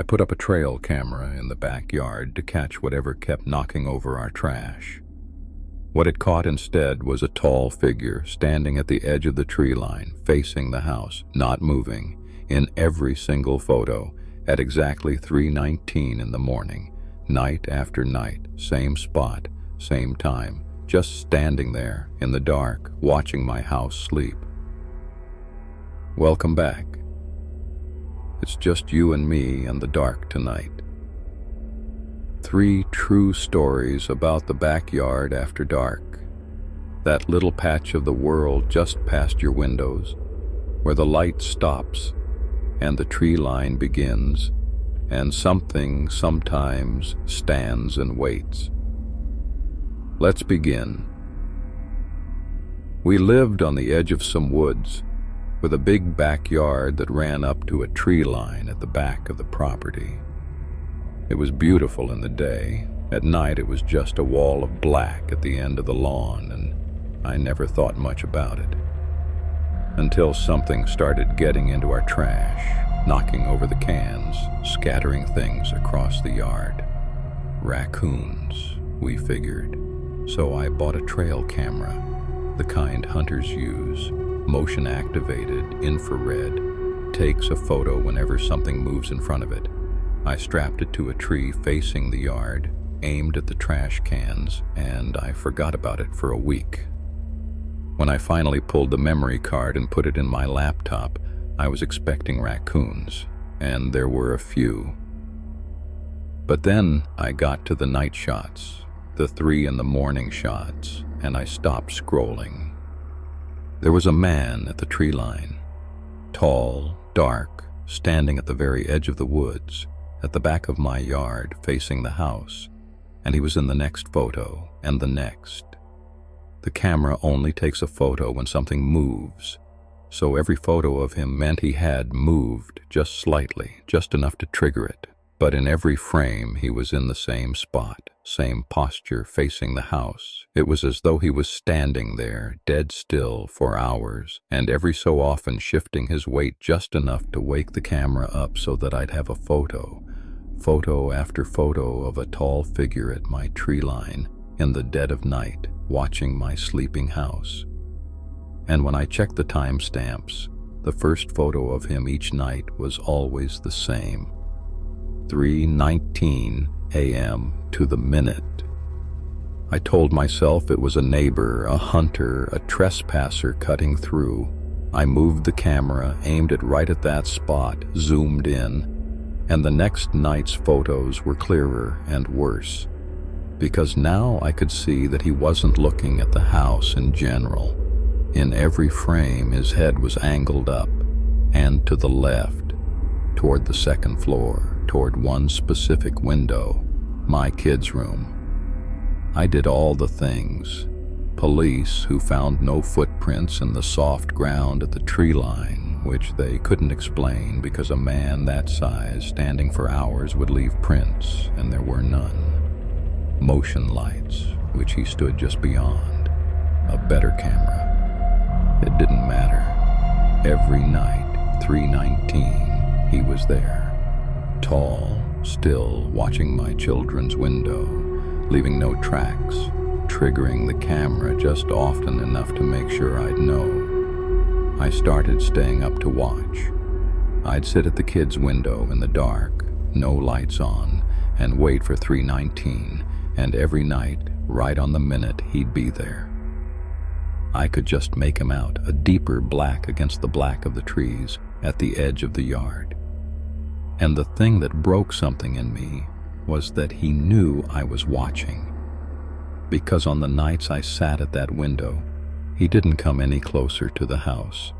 I put up a trail camera in the backyard to catch whatever kept knocking over our trash. What it caught instead was a tall figure standing at the edge of the tree line, facing the house, not moving, in every single photo, at exactly 3:19 in the morning, night after night, same spot, same time, just standing there in the dark, watching my house sleep. Welcome back. It's just you and me and the dark tonight. 3 true stories about the backyard after dark. That little patch of the world just past your windows, where the light stops and the tree line begins, and something sometimes stands and waits. Let's begin. We lived on the edge of some woods, with a big backyard that ran up to a tree line at the back of the property. It was beautiful in the day. At night it was just a wall of black at the end of the lawn, and I never thought much about it. Until something started getting into our trash, knocking over the cans, scattering things across the yard. Raccoons, we figured. So I bought a trail camera, the kind hunters use. Motion-activated, infrared, takes a photo whenever something moves in front of it. I strapped it to a tree facing the yard, aimed at the trash cans, and I forgot about it for a week. When I finally pulled the memory card and put it in my laptop, I was expecting raccoons, and there were a few. But then I got to the night shots, the 3 in the morning shots, and I stopped scrolling. There was a man at the tree line, tall, dark, standing at the very edge of the woods, at the back of my yard, facing the house, and he was in the next photo, and the next. The camera only takes a photo when something moves, so every photo of him meant he had moved just slightly, just enough to trigger it. But in every frame he was in the same spot, same posture, facing the house. It was as though he was standing there, dead still, for hours, and every so often shifting his weight just enough to wake the camera up so that I'd have a photo after photo of a tall figure at my tree line in the dead of night, watching my sleeping house. And when I checked the timestamps, the first photo of him each night was always the same. 3:19 a.m. to the minute. I told myself it was a neighbor, a hunter, a trespasser cutting through. I moved the camera, aimed it right at that spot, zoomed in, and the next night's photos were clearer and worse, because now I could see that he wasn't looking at the house in general. In every frame his head was angled up and to the left, toward the second floor, toward one specific window, my kids' room. I did all the things. Police, who found no footprints in the soft ground at the tree line, which they couldn't explain because a man that size standing for hours would leave prints, and there were none. Motion lights, which he stood just beyond. A better camera. It didn't matter. Every night, 3:19, he was there. Tall, still, watching my children's window, leaving no tracks, triggering the camera just often enough to make sure I'd know. I started staying up to watch. I'd sit at the kids' window in the dark, no lights on, and wait for 3:19, and every night, right on the minute, he'd be there. I could just make him out, a deeper black against the black of the trees at the edge of the yard. And the thing that broke something in me was that he knew I was watching. Because on the nights I sat at that window, he didn't come any closer to the house.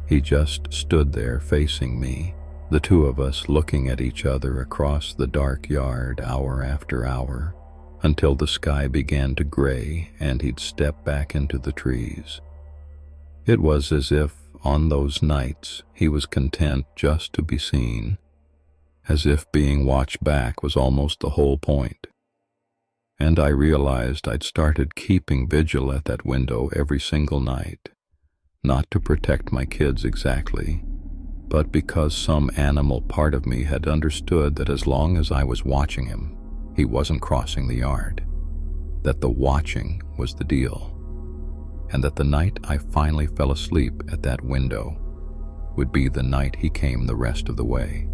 He just stood there facing me, the two of us looking at each other across the dark yard hour after hour, until the sky began to gray and he'd step back into the trees. It was as if, on those nights, he was content just to be seen, as if being watched back was almost the whole point. And I realized I'd started keeping vigil at that window every single night, not to protect my kids exactly, but because some animal part of me had understood that as long as I was watching him, he wasn't crossing the yard, that the watching was the deal, and that the night I finally fell asleep at that window would be the night he came the rest of the way.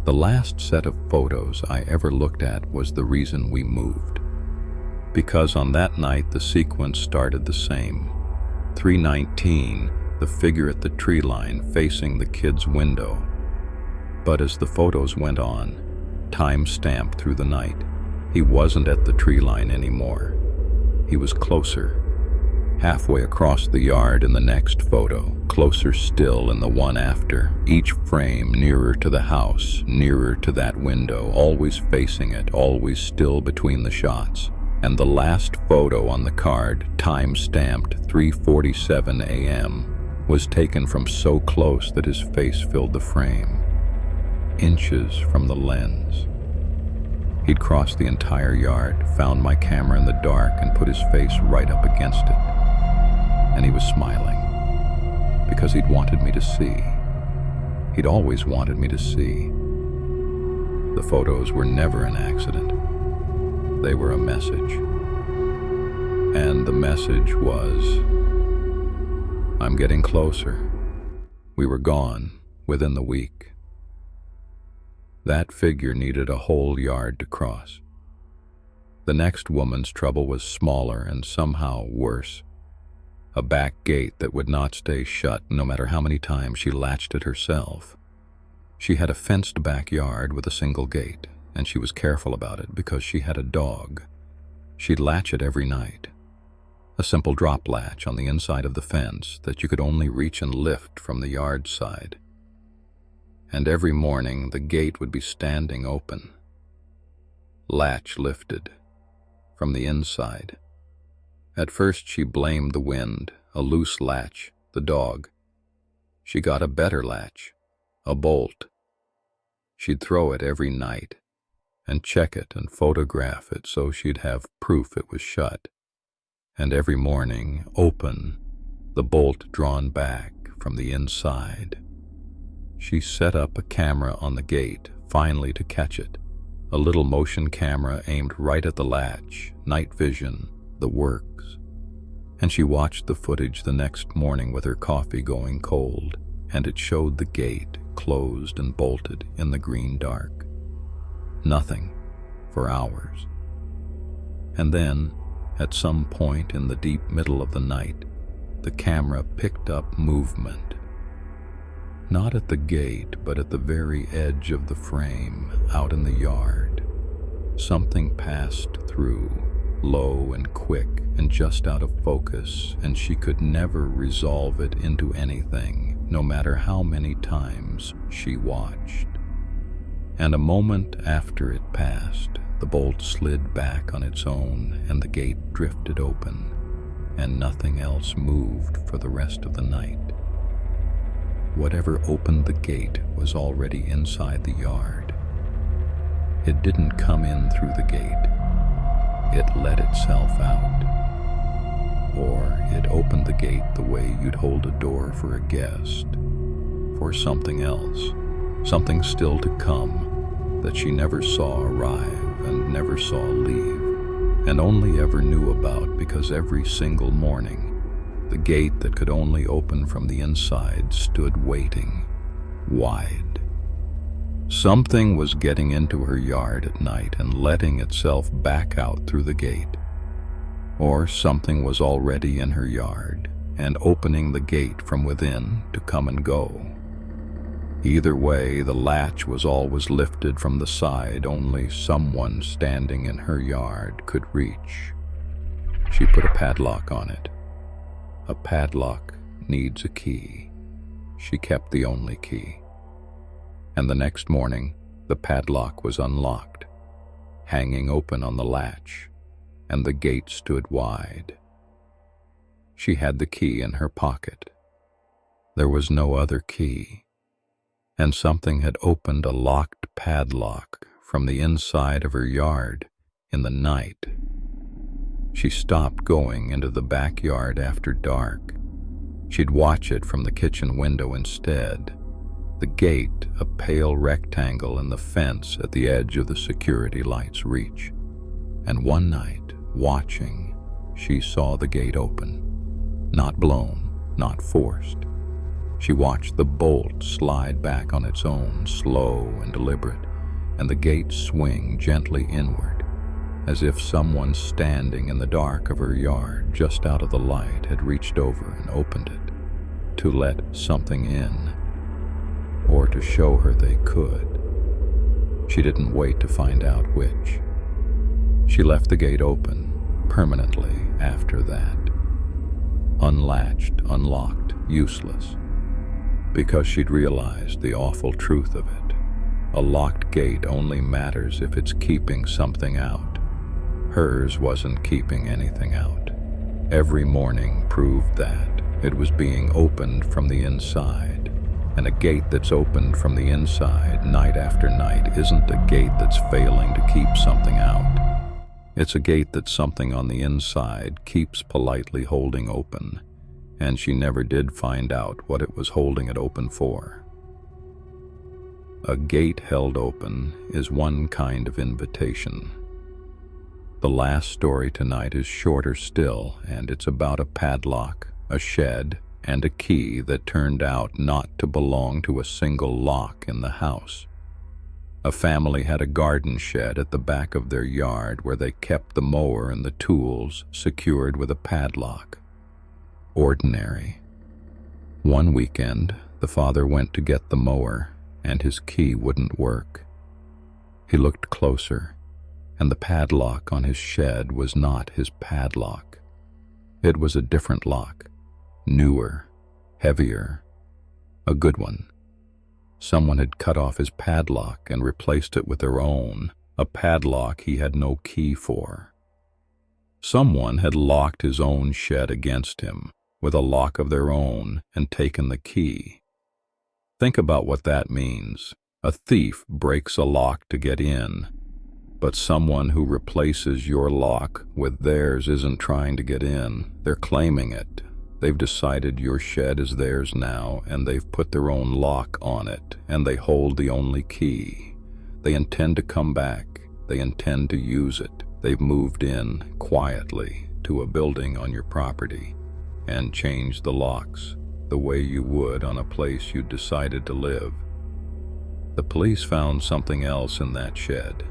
The last set of photos I ever looked at was the reason we moved, because on that night the sequence started the same. 3:19, the figure at the tree line facing the kid's window. But as the photos went on, time stamped through the night, he wasn't at the tree line anymore. He was closer, halfway across the yard in the next photo, closer still in the one after, each frame nearer to the house, nearer to that window, always facing it, always still between the shots. And the last photo on the card, time-stamped 3:47 a.m., was taken from so close that his face filled the frame, inches from the lens. He'd crossed the entire yard, found my camera in the dark, and put his face right up against it. And he was smiling, because he'd wanted me to see. He'd always wanted me to see. The photos were never an accident. They were a message. And the message was, I'm getting closer. We were gone within the week. That figure needed a whole yard to cross. The next woman's trouble was smaller and somehow worse. A back gate that would not stay shut no matter how many times she latched it herself. She had a fenced backyard with a single gate, and she was careful about it because she had a dog. She'd latch it every night. A simple drop latch on the inside of the fence that you could only reach and lift from the yard side. And every morning the gate would be standing open, latch lifted, from the inside. At first she blamed the wind, a loose latch, the dog. She got a better latch, a bolt. She'd throw it every night and check it and photograph it so she'd have proof it was shut. And every morning, open, the bolt drawn back from the inside. She set up a camera on the gate, finally to catch it. A little motion camera aimed right at the latch, night vision, the works. And she watched the footage the next morning with her coffee going cold, and it showed the gate closed and bolted in the green dark. Nothing for hours. And then, at some point in the deep middle of the night, the camera picked up movement. Not at the gate, but at the very edge of the frame, out in the yard. Something passed through, low and quick and just out of focus, and she could never resolve it into anything, no matter how many times she watched. And a moment after it passed, the bolt slid back on its own and the gate drifted open, and nothing else moved for the rest of the night. Whatever opened the gate was already inside the yard. It didn't come in through the gate. It let itself out. Or it opened the gate the way you'd hold a door for a guest, for something else, something still to come that she never saw arrive and never saw leave, and only ever knew about because every single morning, the gate that could only open from the inside stood waiting, wide. Something was getting into her yard at night and letting itself back out through the gate. Or something was already in her yard and opening the gate from within to come and go. Either way, the latch was always lifted from the side only someone standing in her yard could reach. She put a padlock on it. A padlock needs a key. She kept the only key. And the next morning, the padlock was unlocked, hanging open on the latch, and the gate stood wide. She had the key in her pocket. There was no other key, and something had opened a locked padlock from the inside of her yard in the night. She stopped going into the backyard after dark. She'd watch it from the kitchen window instead, The gate, a pale rectangle in the fence at the edge of the security light's reach. And one night, watching, she saw the gate open. Not blown, not forced. She watched the bolt slide back on its own, slow and deliberate, and the gate swing gently inward, as if someone standing in the dark of her yard just out of the light had reached over and opened it to let something in, or to show her they could. She didn't wait to find out which. She left the gate open permanently after that. Unlatched, unlocked, useless. Because she'd realized the awful truth of it. A locked gate only matters if it's keeping something out. Hers wasn't keeping anything out. Every morning proved that. It was being opened from the inside. And a gate that's opened from the inside night after night isn't a gate that's failing to keep something out. It's a gate that something on the inside keeps politely holding open, and she never did find out what it was holding it open for. A gate held open is one kind of invitation. The last story tonight is shorter still, and it's about a padlock, a shed, and a key that turned out not to belong to a single lock in the house. A family had a garden shed at the back of their yard where they kept the mower and the tools secured with a padlock. Ordinary. One weekend, the father went to get the mower, and his key wouldn't work. He looked closer, and the padlock on his shed was not his padlock. It was a different lock. Newer, heavier, a good one. Someone had cut off his padlock and replaced it with their own, a padlock he had no key for. Someone had locked his own shed against him with a lock of their own and taken the key. Think about what that means. A thief breaks a lock to get in, but someone who replaces your lock with theirs isn't trying to get in, they're claiming it. They've decided your shed is theirs now, and they've put their own lock on it, and they hold the only key. They intend to come back. They intend to use it. They've moved in, quietly, to a building on your property, and changed the locks, the way you would on a place you'd decided to live. The police found something else in that shed,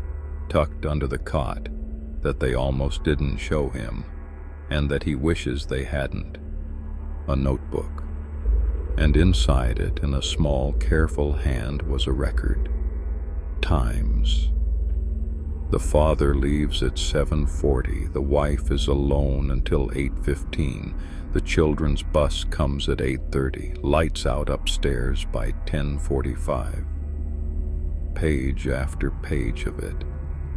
tucked under the cot, that they almost didn't show him, and that he wishes they hadn't. A notebook, and inside it, in a small, careful hand, was a record. Times. The father leaves at 7:40. The wife is alone until 8:15. The children's bus comes at 8:30. Lights out upstairs by 10:45. Page after page of it.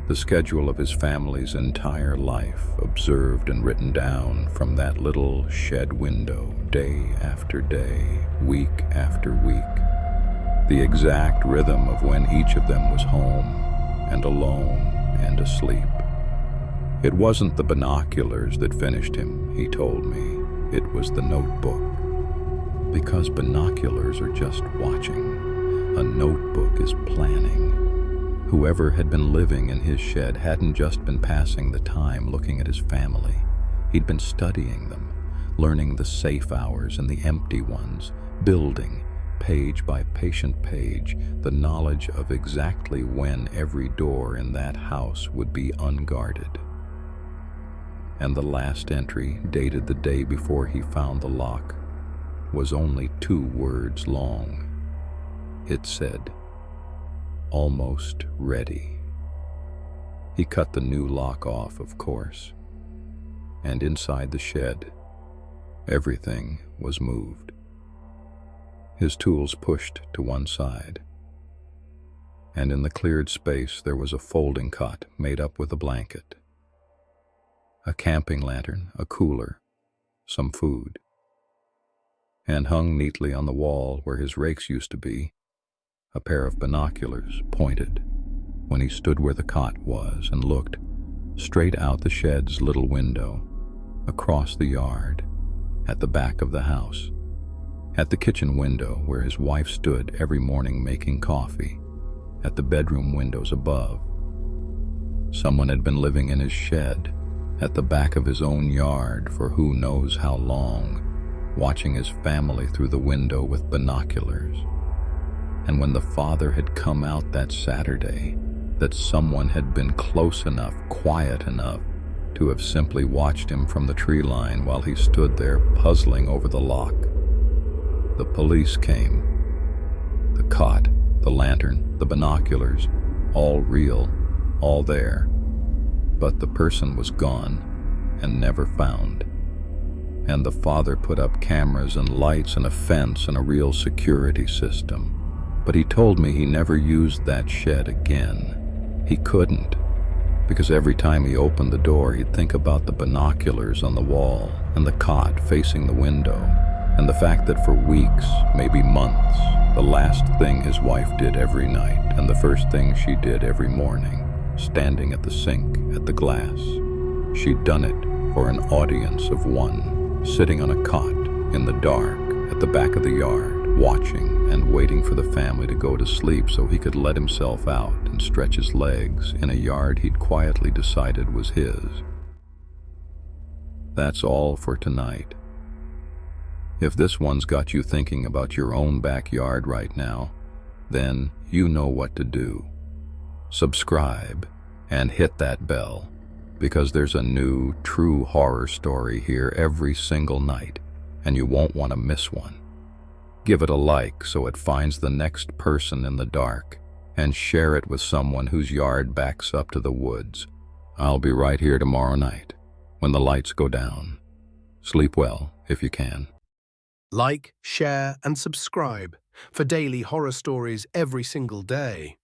The schedule of his family's entire life, observed and written down from that little shed window, day after day, week after week. The exact rhythm of when each of them was home, and alone, and asleep. It wasn't the binoculars that finished him, he told me. It was the notebook. Because binoculars are just watching. A notebook is planning. Whoever had been living in his shed hadn't just been passing the time looking at his family. He'd been studying them, learning the safe hours and the empty ones, building, page by patient page, the knowledge of exactly when every door in that house would be unguarded. And the last entry, dated the day before he found the lock, was only 2 words long. It said, "Almost ready." He cut the new lock off, of course, and inside the shed, everything was moved. His tools pushed to one side, and in the cleared space there was a folding cot made up with a blanket, a camping lantern, a cooler, some food, and hung neatly on the wall where his rakes used to be, a pair of binoculars pointed when he stood where the cot was and looked straight out the shed's little window, across the yard, at the back of the house. At the kitchen window where his wife stood every morning making coffee, at the bedroom windows above. Someone had been living in his shed, at the back of his own yard for who knows how long, watching his family through the window with binoculars. And when the father had come out that Saturday, that someone had been close enough, quiet enough, to have simply watched him from the tree line while he stood there puzzling over the lock. The police came. The cot, the lantern, the binoculars, all real, all there. But the person was gone and never found. And the father put up cameras and lights and a fence and a real security system. But he told me he never used that shed again. He couldn't, because every time he opened the door, he'd think about the binoculars on the wall and the cot facing the window, and the fact that for weeks, maybe months, the last thing his wife did every night and the first thing she did every morning, standing at the sink, at the glass, she'd done it for an audience of one, sitting on a cot in the dark at the back of the yard, watching and waiting for the family to go to sleep so he could let himself out and stretch his legs in a yard he'd quietly decided was his. That's all for tonight. If this one's got you thinking about your own backyard right now, then you know what to do. Subscribe and hit that bell, because there's a new, true horror story here every single night, and you won't want to miss one. Give it a like so it finds the next person in the dark, and share it with someone whose yard backs up to the woods. I'll be right here tomorrow night, when the lights go down. Sleep well, if you can. Like, share, and subscribe for daily horror stories every single day.